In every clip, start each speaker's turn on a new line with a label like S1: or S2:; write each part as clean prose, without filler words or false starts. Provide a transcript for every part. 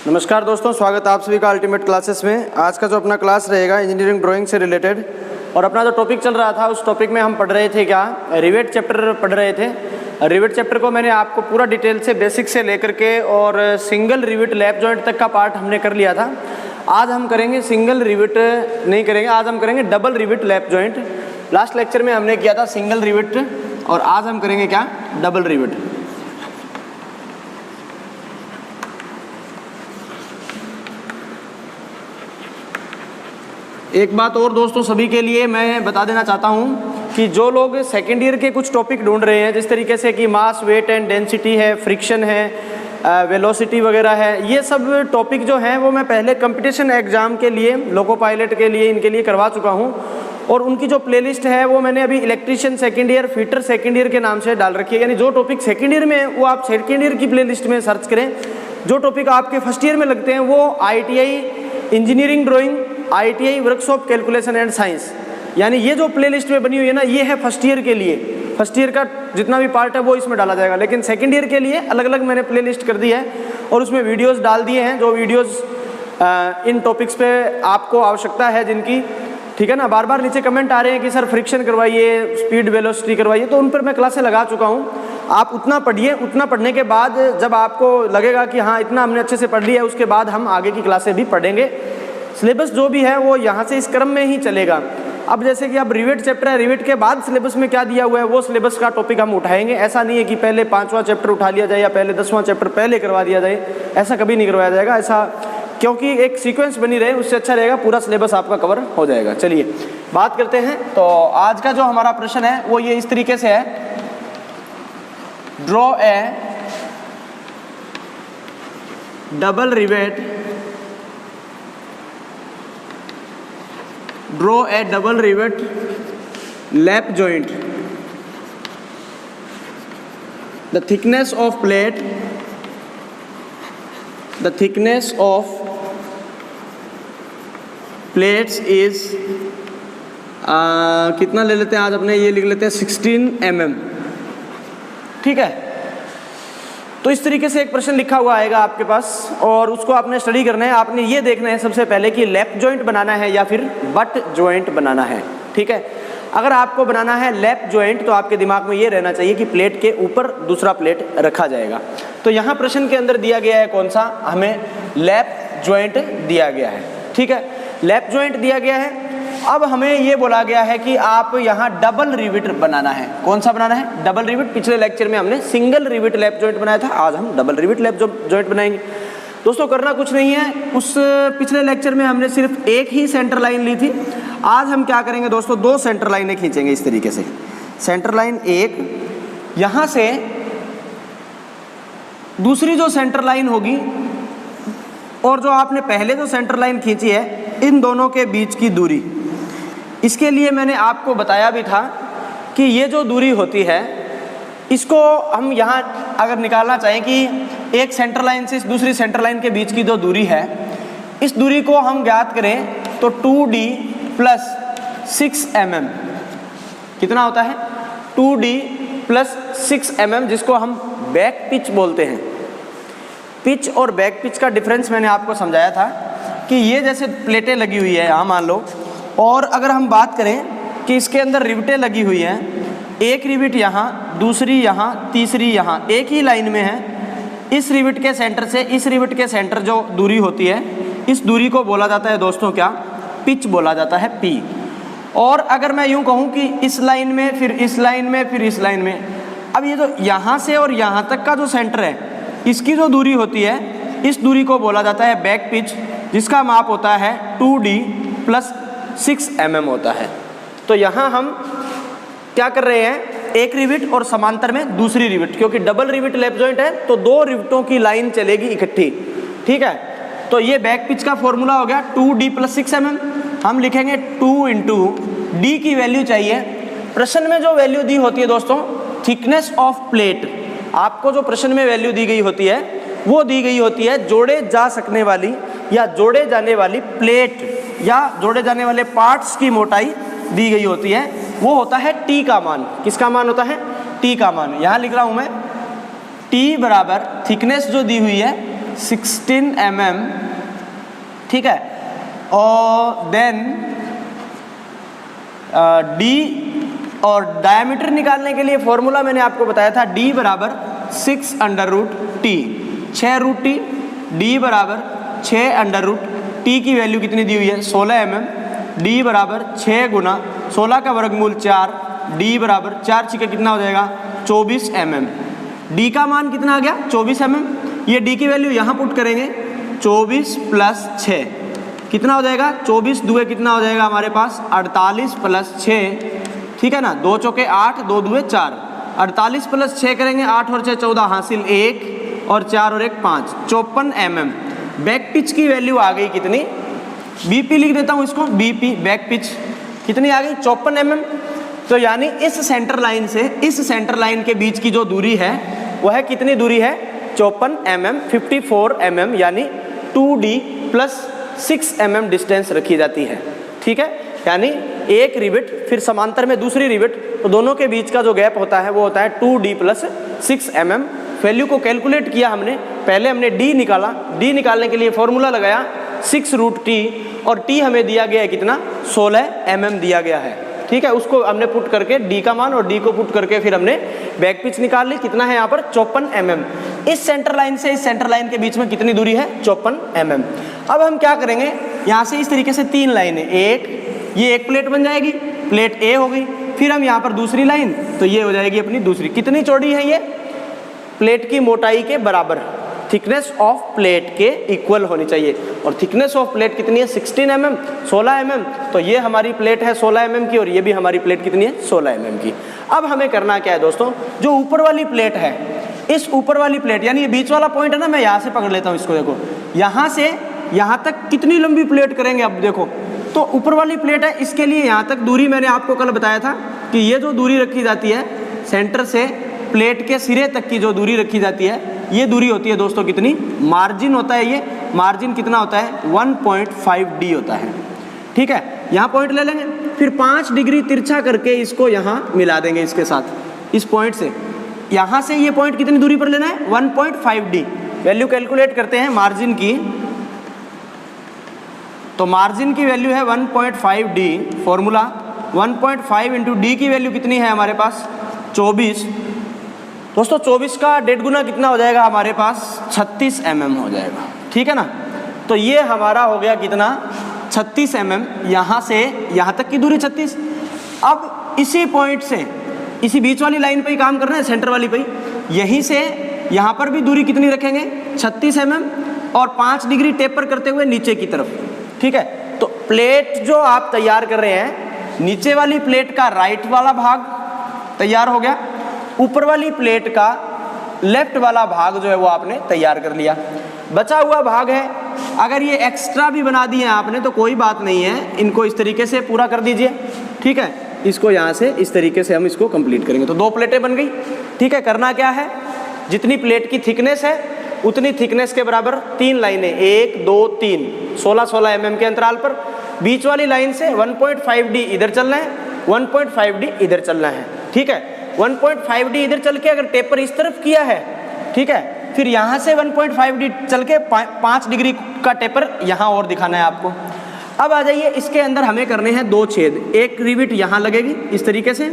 S1: नमस्कार दोस्तों, स्वागत है आप सभी का अल्टीमेट क्लासेस में। आज का जो अपना क्लास रहेगा इंजीनियरिंग ड्राइंग से रिलेटेड, और अपना जो टॉपिक चल रहा था उस टॉपिक में हम पढ़ रहे थे क्या, रिवेट चैप्टर पढ़ रहे थे। रिवेट चैप्टर को मैंने आपको पूरा डिटेल से बेसिक से लेकर के और सिंगल रिवेट लैप जॉइंट तक का पार्ट हमने कर लिया था। आज हम करेंगे सिंगल रिवेट नहीं करेंगे, आज हम करेंगे double rivet lap joint. Last lecture में हमने किया था सिंगल रिवेट और आज हम करेंगे क्या, डबल रिवेट। एक बात और दोस्तों सभी के लिए मैं बता देना चाहता हूं कि जो लोग सेकेंड ईयर के कुछ टॉपिक ढूंढ रहे हैं, जिस तरीके से कि मास, वेट एंड डेंसिटी है, फ्रिक्शन है, वेलोसिटी वगैरह है, ये सब टॉपिक जो हैं वो मैं पहले कंपटीशन एग्जाम के लिए, लोको पायलट के लिए, इनके लिए करवा चुका हूं। और उनकी जो प्लेलिस्ट है वो मैंने अभी electrician second year, fitter second year के नाम से डाल रखी है। यानी जो टॉपिक सेकेंड ईयर में है वो आप सेकेंड ईयर की प्लेलिस्ट में सर्च करें। जो टॉपिक आपके फर्स्ट ईयर में लगते हैं वो ITI engineering drawing, ITI workshop calculation and science, यानी ये जो प्लेलिस्ट में बनी हुई है ना, ये है फर्स्ट ईयर के लिए। फर्स्ट ईयर का जितना भी पार्ट है वो इसमें डाला जाएगा, लेकिन सेकंड ईयर के लिए अलग अलग मैंने प्लेलिस्ट कर दी है और उसमें वीडियोस डाल दिए हैं। जो वीडियोस इन टॉपिक्स पे आपको आवश्यकता है जिनकी, ठीक है ना। बार बार नीचे कमेंट आ रहे हैं कि सर फ्रिक्शन करवाइए, स्पीड वेलोसिटी करवाइए, तो उन पर मैं क्लासें लगा चुका हूँ। आप उतना पढ़िए, उतना पढ़ने के बाद जब आपको लगेगा कि हाँ इतना हमने अच्छे से पढ़ लिया है, उसके बाद हम आगे की क्लासें भी पढ़ेंगे। सिलेबस जो भी है वो यहाँ से इस क्रम में ही चलेगा। अब जैसे कि अब रिवेट चैप्टर है, रिवेट के बाद सिलेबस में क्या दिया हुआ है वो सिलेबस का टॉपिक हम उठाएंगे। ऐसा नहीं है कि पहले 5वां चैप्टर उठा लिया जाए या पहले 10वां चैप्टर पहले करवा दिया जाए, ऐसा कभी नहीं करवाया जाएगा। ऐसा क्योंकि एक सीक्वेंस बनी रहे उससे अच्छा रहेगा, पूरा सिलेबस आपका कवर हो जाएगा। चलिए बात करते हैं। तो आज का जो हमारा प्रश्न है वो ये इस तरीके से है, draw A double rivet, draw a double rivet lap joint. The thickness of plate, the thickness of plates is कितना ले लेते हैं आज अपने, ये लिख लेते हैं 16 mm, ठीक है। तो इस तरीके से एक प्रश्न लिखा हुआ आएगा आपके पास और उसको आपने स्टडी करना है। आपने ये देखना है सबसे पहले कि लैप जॉइंट बनाना है या फिर बट जॉइंट बनाना है, ठीक है। अगर आपको बनाना है लैप जॉइंट तो आपके दिमाग में ये रहना चाहिए कि प्लेट के ऊपर दूसरा प्लेट रखा जाएगा। तो यहाँ प्रश्न के अंदर दिया गया है कौन सा, हमें लैप जॉइंट दिया गया है, ठीक है। लैप जॉइंट दिया गया है। अब हमें ये बोला गया है कि आप यहाँ डबल रिवेट बनाना है। कौन सा बनाना है, डबल रिवेट। पिछले लेक्चर में हमने सिंगल रिवेट लैप जॉइंट बनाया था, आज हम डबल रिवेट लैप जॉइंट बनाएंगे। दोस्तों करना कुछ नहीं है, उस पिछले लेक्चर में हमने सिर्फ एक ही सेंटर लाइन ली थी। आज हम क्या करेंगे दोस्तों, दो सेंटर लाइनें खींचेंगे इस तरीके से। सेंटर लाइन एक, यहाँ से दूसरी जो सेंटर लाइन होगी और जो आपने पहले जो सेंटर लाइन खींची है, इन दोनों के बीच की दूरी। इसके लिए मैंने आपको बताया भी था कि ये जो दूरी होती है इसको हम यहाँ अगर निकालना चाहें कि एक सेंटर लाइन से इस दूसरी सेंटर लाइन के बीच की जो दूरी है, इस दूरी को हम ज्ञात करें तो 2D प्लस 6 mm कितना होता है, 2D प्लस 6 mm, जिसको हम बैक पिच बोलते हैं। पिच और बैक पिच का डिफरेंस मैंने आपको समझाया था कि ये जैसे प्लेटें लगी हुई है यहाँ मान लो, और अगर हम बात करें कि इसके अंदर रिवेटें लगी हुई हैं, एक रिवेट यहाँ, दूसरी यहाँ, तीसरी यहाँ, एक ही लाइन में है। इस रिवेट के सेंटर से इस रिवेट के सेंटर जो दूरी होती है, इस दूरी को बोला जाता है दोस्तों क्या, पिच बोला जाता है, P। और अगर मैं यूँ कहूँ कि इस लाइन में, फिर इस लाइन में, फिर इस लाइन में, अब ये जो यहाँ से और यहाँ तक का जो सेंटर है, इसकी जो दूरी होती है, इस दूरी को बोला जाता है बैक पिच, जिसका माप होता है 2D प्लस 6 mm होता है। तो यहाँ हम क्या कर रहे हैं, एक रिवेट और समांतर में दूसरी रिवेट, क्योंकि डबल रिवेट लैप जॉइंट है तो दो रिवेटों की लाइन चलेगी इकट्ठी, ठीक है। तो ये बैक पिच का फॉर्मूला हो गया 2D प्लस 6 mm। हम लिखेंगे 2 इंटू डी की वैल्यू चाहिए। प्रश्न में जो वैल्यू दी होती है दोस्तों, थिकनेस ऑफ प्लेट, आपको जो प्रश्न में वैल्यू दी गई होती है वो दी गई होती है जोड़े जा सकने वाली या जोड़े जाने वाली प्लेट या जोड़े जाने वाले पार्ट्स की मोटाई दी गई होती है, वो होता है T का मान। किसका मान होता है, T का मान। यहाँ लिख रहा हूँ मैं, T बराबर थिकनेस जो दी हुई है 16 mm, ठीक है। और देन डी और डायमीटर निकालने के लिए फॉर्मूला मैंने आपको बताया था, d बराबर 6√t, 6√t, d बराबर 6√t की वैल्यू कितनी दी हुई है 16 mm, d बराबर 6 गुना 16 का वर्गमूल 4, d बराबर 4 छिके कितना हो जाएगा 24 mm। d का मान कितना आ गया 24 mm। ये d की वैल्यू यहाँ पुट करेंगे, 24 प्लस 6 कितना हो जाएगा 24 दुए कितना हो जाएगा हमारे पास 48 प्लस 6, ठीक है ना, 2 चौके 8, 2 दुए 4, 48 प्लस 6 करेंगे, 8 और 6 14, हासिल 1 और 4 और 1 5, 54 mm। बैक पिच की वैल्यू आ गई कितनी, बीपी लिख देता हूँ इसको, बीपी बैक पिच कितनी आ गई 54 mm। तो यानी इस सेंटर लाइन से इस सेंटर लाइन के बीच की जो दूरी है वह कितनी दूरी है 54 mm, 54 mm, यानी 2d प्लस 6 mm डिस्टेंस रखी जाती है, ठीक है। यानी एक रिवेट फिर समांतर में दूसरी रिवेट, तो दोनों के बीच का जो गैप होता है वो होता है 2d प्लस 6 mm। वैल्यू को कैलकुलेट किया हमने, पहले हमने d निकाला, d निकालने के लिए फॉर्मूला लगाया 6√t और t हमें दिया गया है कितना 16 mm दिया गया है, ठीक है। उसको हमने पुट करके d का मान और d को पुट करके फिर हमने बैक पिच निकाल ली, कितना है यहाँ पर 54 mm। इस सेंटर लाइन से इस सेंटर लाइन के बीच में कितनी दूरी है 54 mm। अब हम क्या करेंगे, यहाँ से इस तरीके से 3 लाइनें, ये एक प्लेट बन जाएगी, प्लेट A हो गई, फिर हम यहाँ पर दूसरी लाइन, तो ये हो जाएगी अपनी दूसरी। कितनी चौड़ी है ये, प्लेट की मोटाई के बराबर, थिकनेस ऑफ प्लेट के इक्वल होनी चाहिए। और थिकनेस ऑफ प्लेट कितनी है 16 mm, 16 mm। तो ये हमारी प्लेट है 16 mm की और ये भी हमारी प्लेट कितनी है 16 mm की। अब हमें करना क्या है दोस्तों, जो ऊपर वाली प्लेट है, इस ऊपर वाली प्लेट यानी ये बीच वाला पॉइंट है ना, मैं यहाँ से पकड़ लेता हूँ इसको, देखो यहाँ से यहाँ तक कितनी लंबी प्लेट करेंगे। अब देखो तो ऊपर वाली प्लेट है, इसके लिए यहाँ तक दूरी मैंने आपको कल बताया था कि ये जो दूरी रखी जाती है सेंटर से प्लेट के सिरे तक की जो दूरी रखी जाती है, ये दूरी होती है दोस्तों कितनी, मार्जिन होता है, ये मार्जिन कितना होता है 1.5d होता है, ठीक है। यहाँ पॉइंट ले लेंगे, फिर 5 डिग्री तिरछा करके इसको यहाँ मिला देंगे इसके साथ, इस पॉइंट से यहाँ से ये पॉइंट कितनी दूरी पर लेना है 1.5d। वैल्यू कैलकुलेट करते हैं मार्जिन की, तो मार्जिन की वैल्यू है 1.5d, फॉर्मूला 1.5 इंटू डी की वैल्यू कितनी है हमारे पास 24। दोस्तों 24 का 1.5 गुना कितना हो जाएगा हमारे पास 36 mm हो जाएगा, ठीक है ना। तो ये हमारा हो गया कितना 36 mm, यहाँ से यहाँ तक की दूरी 36। अब इसी पॉइंट से इसी बीच वाली लाइन पे ही काम करना है, सेंटर वाली पे ही, यहीं से यहाँ पर भी दूरी कितनी रखेंगे 36 mm और 5 डिग्री टेपर करते हुए नीचे की तरफ, ठीक है। तो प्लेट जो आप तैयार कर रहे हैं, नीचे वाली प्लेट का राइट वाला भाग तैयार हो गया, ऊपर वाली प्लेट का लेफ्ट वाला भाग जो है वो आपने तैयार कर लिया। बचा हुआ भाग है, अगर ये एक्स्ट्रा भी बना दिए आपने तो कोई बात नहीं है, इनको इस तरीके से पूरा कर दीजिए, ठीक है। इसको यहाँ से इस तरीके से हम इसको कंप्लीट करेंगे, तो 2 प्लेटें बन गई, ठीक है। करना क्या है, जितनी प्लेट की थिकनेस है उतनी थिकनेस के बराबर 3 लाइनें, 1 2 3, 16-16 mm के अंतराल पर, बीच वाली लाइन से 1.5d इधर चलना है, 1.5d इधर चलना है, ठीक है। 1.5d इधर चल के अगर टेपर इस तरफ किया है, ठीक है, फिर यहाँ से 1.5d चल के 5 डिग्री का टेपर यहाँ और दिखाना है आपको। अब आ जाइए, इसके अंदर हमें करने हैं 2 छेद, एक रिविट यहाँ लगेगी इस तरीके से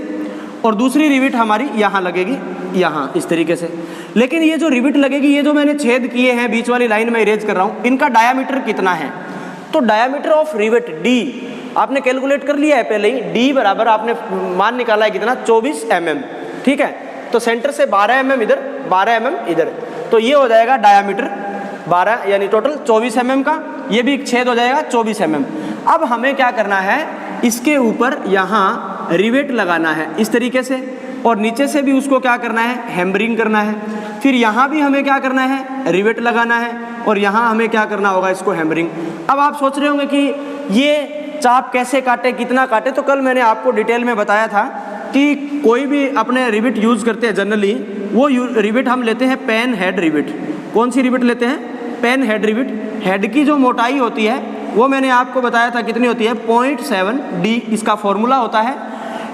S1: और दूसरी रिविट हमारी यहाँ लगेगी, यहाँ इस तरीके से। लेकिन ये जो रिविट लगेगी, ये जो मैंने छेद किए हैं बीच वाली लाइन में इरेज कर रहा हूँ, इनका डायामीटर कितना है, तो डायामीटर ऑफ रिविट d आपने कैलकुलेट कर लिया है पहले ही, d बराबर आपने मान निकाला है कितना 24 mm, ठीक है। तो सेंटर से 12 mm इधर, 12 mm इधर, तो ये हो जाएगा डायामीटर 12, यानी टोटल 24 mm का, ये भी एक छेद हो जाएगा 24 mm। अब हमें क्या करना है, इसके ऊपर यहाँ रिवेट लगाना है इस तरीके से, और नीचे से भी उसको क्या करना है, हैमरिंग करना है। फिर यहाँ भी हमें क्या करना है, रिवेट लगाना है, और यहाँ हमें क्या करना होगा, इसको हैमरिंग। अब आप सोच रहे होंगे कि ये चाप कैसे काटे, कितना काटे, तो कल मैंने आपको डिटेल में बताया था कि कोई भी अपने रिवेट यूज़ करते हैं जनरली, वो रिवेट हम लेते हैं पेन हेड रिवेट। कौन सी रिवेट लेते हैं, पेन हेड रिवेट। हेड की जो मोटाई होती है वो मैंने आपको बताया था कितनी होती है 0.7d, इसका फॉर्मूला होता है।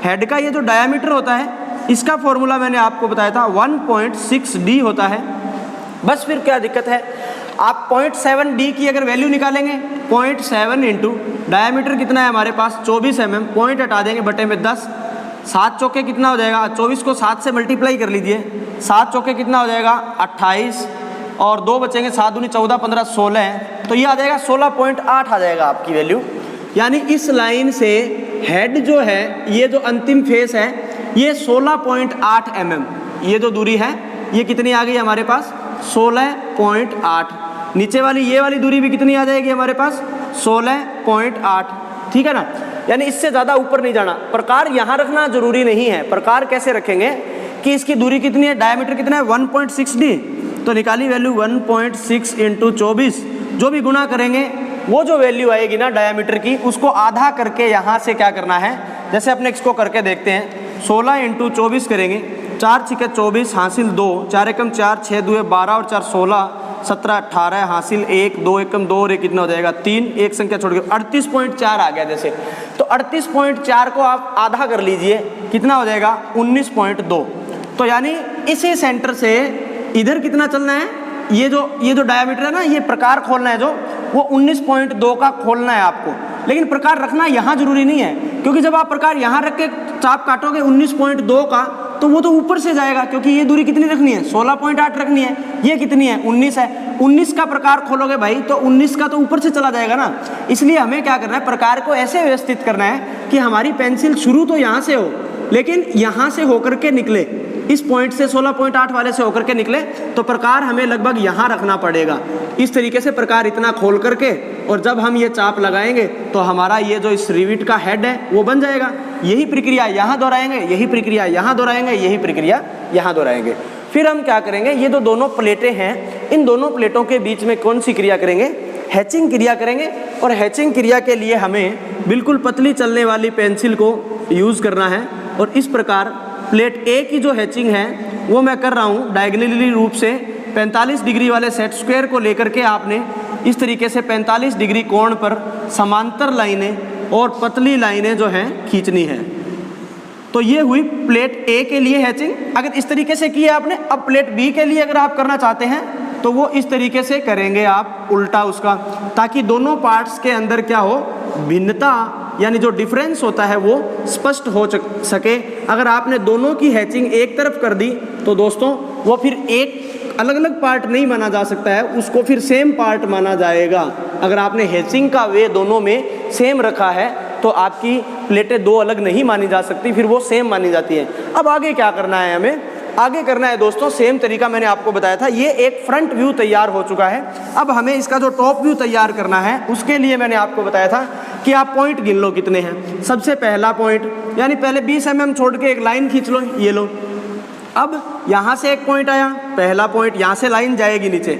S1: हेड का ये जो डायामीटर होता है इसका फॉर्मूला मैंने आपको बताया था 1.6d होता है। बस फिर क्या दिक्कत है, आप 0.7d की अगर वैल्यू निकालेंगे, 0.7 इंटू डायमीटर कितना है हमारे पास 24 mm, पॉइंट हटा देंगे बटे में 10, 7 चौके कितना हो जाएगा, 24 को 7 से मल्टीप्लाई कर लीजिए, 7 चौके कितना हो जाएगा 28 और 2 बचेंगे, 7 दूनी 14, 15 16 है, तो ये आ जाएगा 16.8 आ जाएगा आपकी वैल्यू। यानी इस लाइन से हेड जो है, ये जो अंतिम फेस है ये 16.8 mm, ये जो दूरी है ये कितनी आ गई हमारे पास 16.8, नीचे वाली ये वाली दूरी भी कितनी आ जाएगी हमारे पास 16.8, ठीक है ना। यानी इससे ज़्यादा ऊपर नहीं जाना। प्रकार यहाँ रखना जरूरी नहीं है। प्रकार कैसे रखेंगे कि इसकी दूरी कितनी है, डायमीटर कितना है 1.6d, तो निकाली वैल्यू 1.6 इंटू 24, जो भी गुना करेंगे वो जो वैल्यू आएगी ना डायमीटर की, उसको आधा करके यहाँ से क्या करना है, जैसे अपने इसको करके देखते हैं, 16 इंटू 24 करेंगे, 4 छिके 24 हासिल 2, 4 एकम 4, 6 दुए 12 और 4 16, 17 18 हासिल 1, 2 एकम 2 और 1 कितना हो जाएगा 3, एक संख्या छोड़ के 38.4 आ गया। जैसे तो 38.4 को आप आधा कर लीजिए, कितना हो जाएगा 19.2। तो यानी इसी सेंटर से इधर कितना चलना है, ये जो डायमीटर है ना, ये प्रकार खोलना है जो, वो 19.2 का खोलना है आपको। लेकिन प्रकार रखना यहाँ जरूरी नहीं है, क्योंकि जब आप प्रकार यहाँ रख के चाप काटोगे 19.2 का, तो वो तो ऊपर से जाएगा, क्योंकि ये दूरी कितनी रखनी है 16.8 रखनी है, ये कितनी है 19 है, 19 का प्रकार खोलोगे भाई तो 19 का तो ऊपर से चला जाएगा ना। इसलिए हमें क्या करना है, प्रकार को ऐसे व्यवस्थित करना है कि हमारी पेंसिल शुरू तो यहाँ से हो, लेकिन यहाँ से होकर के निकले, इस पॉइंट से 16.8 वाले से होकर के निकले, तो प्रकार हमें लगभग यहाँ रखना पड़ेगा। इस तरीके से प्रकार इतना खोल करके, और जब हम ये चाप लगाएंगे तो हमारा ये जो इस रिविट का हेड है वो बन जाएगा। यही प्रक्रिया यहाँ दोहराएंगे, यही प्रक्रिया यहाँ दोहराएंगे, यही प्रक्रिया यहाँ दोहराएंगे। फिर हम क्या करेंगे, ये जो दोनों प्लेटें हैं, इन दोनों प्लेटों के बीच में कौन सी क्रिया करेंगे, हैचिंग क्रिया करेंगे। और हैचिंग क्रिया के लिए हमें बिल्कुल पतली चलने वाली पेंसिल को यूज़ करना है। और इस प्रकार प्लेट ए की जो हैचिंग है वो मैं कर रहा हूँ डायगोनली रूप से 45 डिग्री वाले सेट स्क्वायर को लेकर के आपने इस तरीके से 45 डिग्री कोण पर समांतर लाइनें और पतली लाइनें जो हैं खींचनी है। तो ये हुई प्लेट ए के लिए हैचिंग। अगर इस तरीके से की है आपने, अब प्लेट बी के लिए अगर आप करना चाहते हैं तो वो इस तरीके से करेंगे आप उल्टा उसका, ताकि दोनों पार्ट्स के अंदर क्या हो, भिन्नता यानी जो डिफरेंस होता है वो स्पष्ट हो सके। अगर आपने दोनों की हैचिंग एक तरफ कर दी तो दोस्तों वो फिर एक अलग अलग पार्ट नहीं माना जा सकता है, उसको फिर सेम पार्ट माना जाएगा। अगर आपने हैचिंग का वे दोनों में सेम रखा है तो आपकी प्लेटें दो अलग नहीं मानी जा सकती, फिर वो सेम मानी जाती है। अब आगे क्या करना है, हमें आगे करना है दोस्तों सेम तरीका मैंने आपको बताया था। ये एक फ्रंट व्यू तैयार हो चुका है, अब हमें इसका जो टॉप व्यू तैयार करना है उसके लिए मैंने आपको बताया था कि आप पॉइंट गिन लो कितने हैं। सबसे पहला पॉइंट यानी पहले 20 mm छोड़ के एक लाइन खींच लो, ये लो। अब यहाँ से एक पॉइंट आया, पहला पॉइंट, यहाँ से लाइन जाएगी नीचे,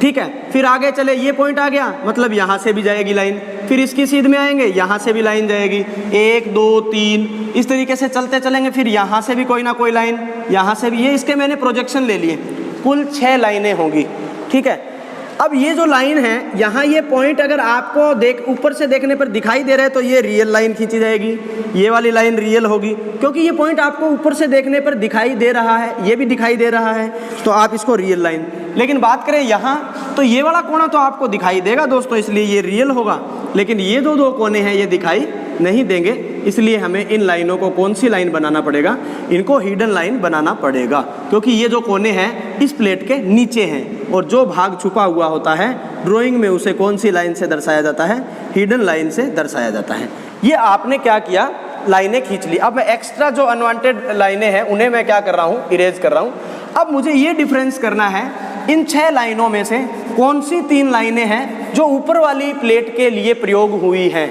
S1: ठीक है। फिर आगे चले, ये पॉइंट आ गया, मतलब यहाँ से भी जाएगी लाइन। फिर इसकी सीध में आएंगे, यहाँ से भी लाइन जाएगी, 1 2 3 इस तरीके से चलते चलेंगे। फिर यहाँ से भी कोई ना कोई लाइन, यहाँ से भी, ये इसके मैंने प्रोजेक्शन ले लिए, कुल 6 लाइनें होंगी, ठीक है। अब ये जो लाइन है, यहाँ ये पॉइंट अगर आपको ऊपर से देखने पर दिखाई दे रहा है तो ये रियल लाइन खींची जाएगी, ये वाली लाइन रियल होगी, क्योंकि ये पॉइंट आपको ऊपर से देखने पर दिखाई दे रहा है, ये भी दिखाई दे रहा है, तो आप इसको रियल लाइन। लेकिन बात करें यहाँ तो ये वाला कोना तो आपको दिखाई देगा दोस्तों, इसलिए ये रियल होगा। लेकिन ये जो दो कोने हैं ये दिखाई नहीं देंगे, इसलिए हमें इन लाइनों को कौन सी लाइन बनाना पड़ेगा, इनको हिडन लाइन बनाना पड़ेगा, क्योंकि ये जो कोने हैं इस प्लेट के नीचे हैं और जो भाग छुपा हुआ होता है ड्राइंग में उसे कौन सी लाइन से दर्शाया जाता है, हिडन लाइन से दर्शाया जाता है। ये आपने क्या किया, लाइनें खींच ली। अब मैं एक्स्ट्रा जो अनवांटेड लाइनें हैं उन्हें मैं क्या कर रहा हूँ, इरेज कर रहा हूँ। अब मुझे ये डिफरेंस करना है इन 6 लाइनों में से कौन सी 3 लाइनें हैं जो ऊपर वाली प्लेट के लिए प्रयोग हुई हैं।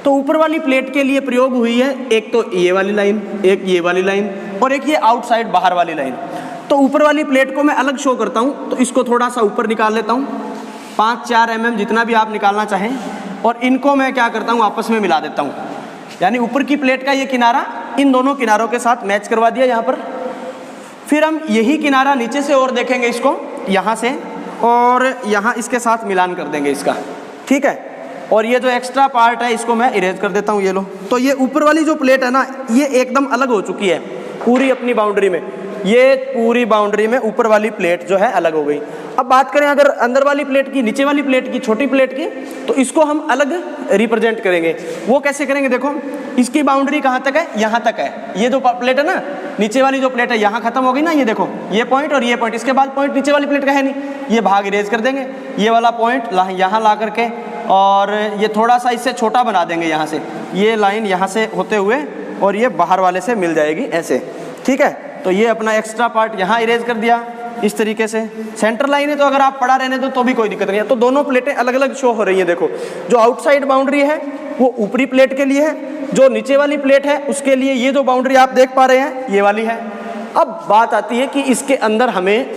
S1: तो ऊपर वाली प्लेट के लिए प्रयोग हुई है, एक तो ये वाली लाइन, एक ये वाली लाइन और एक ये आउटसाइड बाहर वाली लाइन। तो ऊपर वाली प्लेट को मैं अलग शो करता हूँ, तो इसको थोड़ा सा ऊपर निकाल लेता हूँ, 5-4 mm जितना भी आप निकालना चाहें, और इनको मैं क्या करता हूँ आपस में मिला देता हूँ। यानी ऊपर की प्लेट का ये किनारा इन दोनों किनारों के साथ मैच करवा दिया यहाँ पर। फिर हम यही किनारा नीचे से और देखेंगे इसको यहाँ से, और यहाँ इसके साथ मिलान कर देंगे इसका, ठीक है। और ये जो एक्स्ट्रा पार्ट है इसको मैं इरेज कर देता हूँ, ये लो। तो ये ऊपर वाली जो प्लेट है ना, ये एकदम अलग हो चुकी है पूरी अपनी बाउंड्री में, ये पूरी बाउंड्री में ऊपर वाली प्लेट जो है अलग हो गई। अब बात करें अगर अंदर वाली प्लेट की, नीचे वाली प्लेट की, छोटी प्लेट की, तो इसको हम अलग रिप्रेजेंट करेंगे। वो कैसे करेंगे, देखो इसकी बाउंड्री कहाँ तक है, यहाँ तक है। ये जो प्लेट है ना, नीचे वाली जो प्लेट है यहाँ खत्म हो गई ना, ये देखो ये पॉइंट और ये पॉइंट, इसके बाद पॉइंट नीचे वाली प्लेट का है नहीं, ये भाग इरेज कर देंगे। ये वाला पॉइंट यहाँ ला करके और ये थोड़ा सा इससे छोटा बना देंगे यहाँ से, ये लाइन यहाँ से होते हुए और ये बाहर वाले से मिल जाएगी ऐसे, ठीक है। तो ये अपना एक्स्ट्रा पार्ट यहाँ इरेज कर दिया इस तरीके से। सेंटर लाइन है तो अगर आप पड़ा रहने दो तो भी कोई दिक्कत नहीं है। तो दोनों प्लेटें अलग अलग शो हो रही हैं। देखो जो आउटसाइड बाउंड्री है वो ऊपरी प्लेट के लिए है, जो नीचे वाली प्लेट है उसके लिए ये जो बाउंड्री आप देख पा रहे हैं ये वाली है। अब बात आती है कि इसके अंदर हमें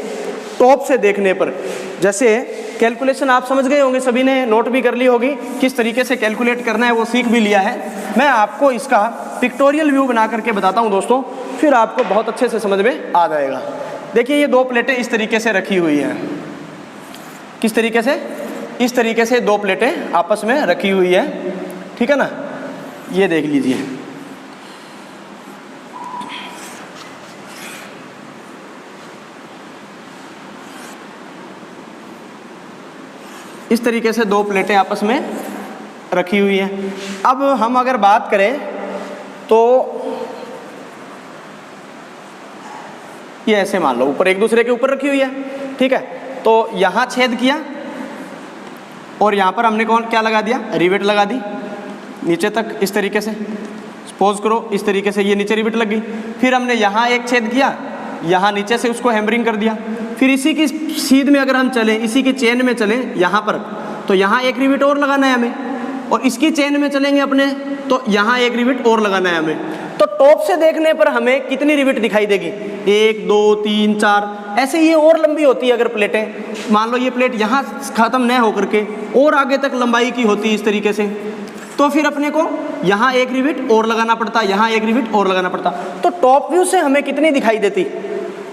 S1: टॉप से देखने पर, जैसे कैलकुलेशन आप समझ गए होंगे, सभी ने नोट भी कर ली होगी, किस तरीके से कैलकुलेट करना है वो सीख भी लिया है। मैं आपको इसका पिक्टोरियल व्यू बना करके बताता हूँ दोस्तों, फिर आपको बहुत अच्छे से समझ में आ जाएगा। देखिए ये दो प्लेटें इस तरीके से रखी हुई हैं। किस तरीके से, इस तरीके से दो प्लेटें आपस में रखी हुई है, ठीक है ना। ये देख लीजिए, इस तरीके से दो प्लेटें आपस में रखी हुई हैं। अब हम अगर बात करें तो ये ऐसे मान लो ऊपर एक दूसरे के ऊपर रखी हुई है, ठीक है। तो यहाँ छेद किया और यहाँ पर हमने कौन क्या लगा दिया, रिवेट लगा दी नीचे तक इस तरीके से। सपोज करो इस तरीके से ये नीचे रिवेट लग गई, फिर हमने यहाँ एक छेद किया, यहाँ नीचे से उसको हैमरिंग कर दिया। फिर इसी की सीध में अगर हम चलें, इसी की चेन में चलें यहाँ पर, तो यहाँ एक रिवेट और लगाना है हमें, और इसकी चेन में चलेंगे अपने तो यहाँ एक रिवेट और लगाना है हमें। तो टॉप से देखने पर हमें कितनी रिवेट दिखाई देगी, 1 2 3 4, ऐसे ये और लंबी होती है। अगर प्लेटें मान लो ये प्लेट यहाँ ख़त्म न होकर के और आगे तक लंबाई की होती है इस तरीके से, तो फिर अपने को यहाँ एक रिवेट और लगाना पड़ता, यहाँ एक रिवेट और लगाना पड़ता। तो टॉप व्यू से हमें कितनी दिखाई देती,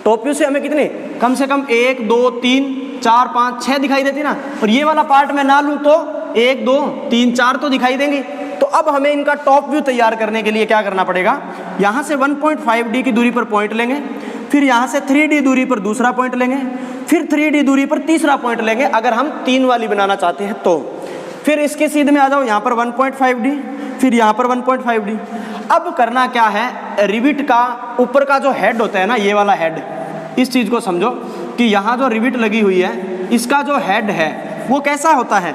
S1: टॉप व्यू से हमें कितनी, कम से कम 1 2 3 4 5 6 दिखाई देती ना। और ये वाला पार्ट मैं ना लूँ तो 1 2 3 4 तो दिखाई देंगी। तो अब हमें इनका टॉप व्यू तैयार करने के लिए क्या करना पड़ेगा, यहाँ से 1.5D की दूरी पर पॉइंट लेंगे, फिर यहाँ से 3D दूरी पर दूसरा पॉइंट लेंगे, फिर 3D दूरी पर तीसरा पॉइंट लेंगे अगर हम 3 वाली बनाना चाहते हैं तो। फिर इसके सीध में आ जाओ, यहाँ पर 1.5D, फिर यहाँ पर 1.5D। अब करना क्या है, रिविट का ऊपर का जो हेड होता है ना, ये वाला हेड, इस चीज़ को समझो कि यहाँ जो रिविट लगी हुई है इसका जो हेड है वो कैसा होता है।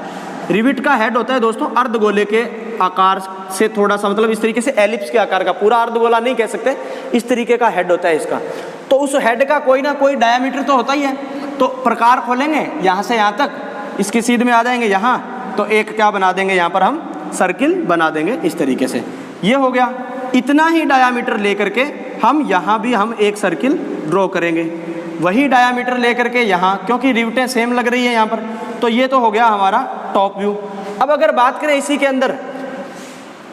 S1: रिविट का हेड होता है दोस्तों अर्धगोले के आकार से थोड़ा सा, मतलब इस तरीके से एलिप्स के आकार का, पूरा अर्धगोला नहीं कह सकते, इस तरीके का हेड होता है इसका। तो उस हेड का कोई ना कोई डायामीटर तो होता ही है। तो प्रकार खोलेंगे यहाँ से यहाँ तक, इसकी सीध में आ जाएंगे यहाँ, तो एक क्या बना देंगे यहाँ पर हम सर्किल बना देंगे इस तरीके से। ये हो गया। इतना ही डायामीटर लेकर के हम यहाँ भी हम एक सर्किल ड्रॉ करेंगे, वही डायामीटर लेकर के यहाँ, क्योंकि रिविटें सेम लग रही है यहाँ पर। तो ये तो हो गया हमारा टॉप व्यू। अब अगर बात करें इसी के अंदर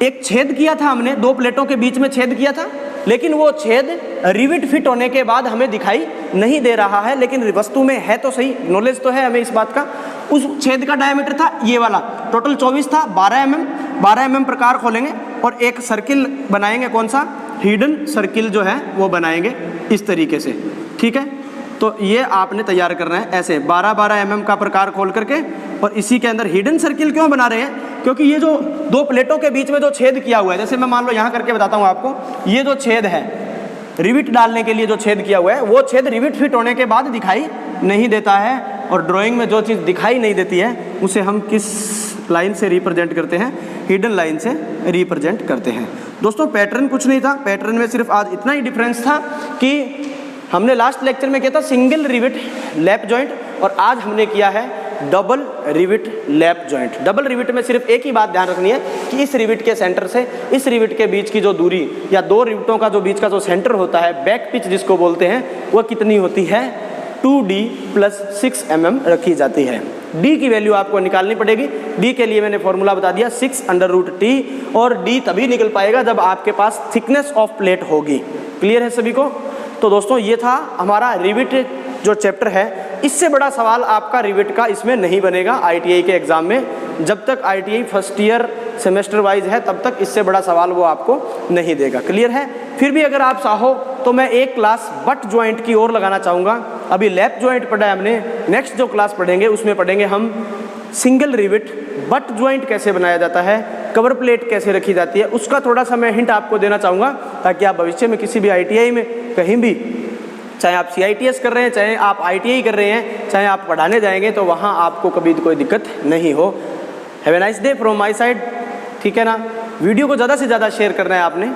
S1: एक छेद किया था हमने, दो प्लेटों के बीच में छेद किया था, लेकिन वो छेद रिविट फिट होने के बाद हमें दिखाई नहीं दे रहा है, लेकिन वस्तु में है तो सही, नॉलेज तो है हमें इस बात का। उस छेद का डायमीटर था ये वाला, टोटल 24 था, 12 mm प्रकार खोलेंगे और एक सर्किल बनाएंगे, कौन सा, हिडन सर्किल जो है वो बनाएंगे इस तरीके से, ठीक है। तो ये आपने तैयार करना है ऐसे 12 mm का प्रकार खोल करके। और इसी के अंदर हिडन सर्किल क्यों बना रहे हैं, क्योंकि ये जो दो प्लेटों के बीच में जो छेद किया हुआ है, जैसे मैं मान लो यहाँ करके बताता हूँ आपको, ये जो छेद है रिविट डालने के लिए जो छेद किया हुआ है, वो छेद रिविट फिट होने के बाद दिखाई नहीं देता है। और ड्राइंग में जो चीज़ दिखाई नहीं देती है उसे हम किस लाइन से रिप्रेजेंट करते हैं, हिडन लाइन से रिप्रेजेंट करते हैं। दोस्तों पैटर्न कुछ नहीं था, पैटर्न में सिर्फ आज इतना ही डिफरेंस था कि हमने लास्ट लेक्चर में किया था सिंगल रिविट लैप जॉइंट, और आज हमने किया है double rivet lap joint. Double rivet में सिर्फ एक ही बात ध्यान रखनी है कि इस रिविट के सेंटर से इस रिविट के बीच की जो दूरी, या दो रिविटों का जो बीच का जो सेंटर होता है, बैक पिच जिसको बोलते हैं, वह कितनी होती है, 2D + 6 mm रखी जाती है। D की वैल्यू आपको निकालनी पड़ेगी। D के लिए मैंने फॉर्मूला बता दिया 6√T, और D तभी निकल पाएगा जब आपके पास थिकनेस ऑफ प्लेट होगी। क्लियर है सभी को। तो दोस्तों ये था हमारा रिविट जो चैप्टर है। इससे बड़ा सवाल आपका रिविट का इसमें नहीं बनेगा ITI के एग्ज़ाम में। जब तक ITI first year semester wise है तब तक इससे बड़ा सवाल वो आपको नहीं देगा। क्लियर है। फिर भी अगर आप चाहो तो मैं एक क्लास बट ज्वाइंट की ओर लगाना चाहूँगा। अभी लैप जॉइंट पढ़ा है हमने, नेक्स्ट जो क्लास पढ़ेंगे उसमें पढ़ेंगे हम सिंगल रिविट, बट जॉइंट कैसे बनाया जाता है, कवर प्लेट कैसे रखी जाती है, उसका थोड़ा सा मैं हिंट आपको देना चाहूँगा ताकि आप भविष्य में किसी भी ITI में कहीं भी, चाहे आप CITS कर रहे हैं, चाहे आप ITI कर रहे हैं, चाहे आप पढ़ाने जाएंगे तो वहाँ आपको कभी कोई दिक्कत नहीं हो। Have a nice day from my side, ठीक है ना। वीडियो को ज़्यादा से ज़्यादा शेयर करना है आपने।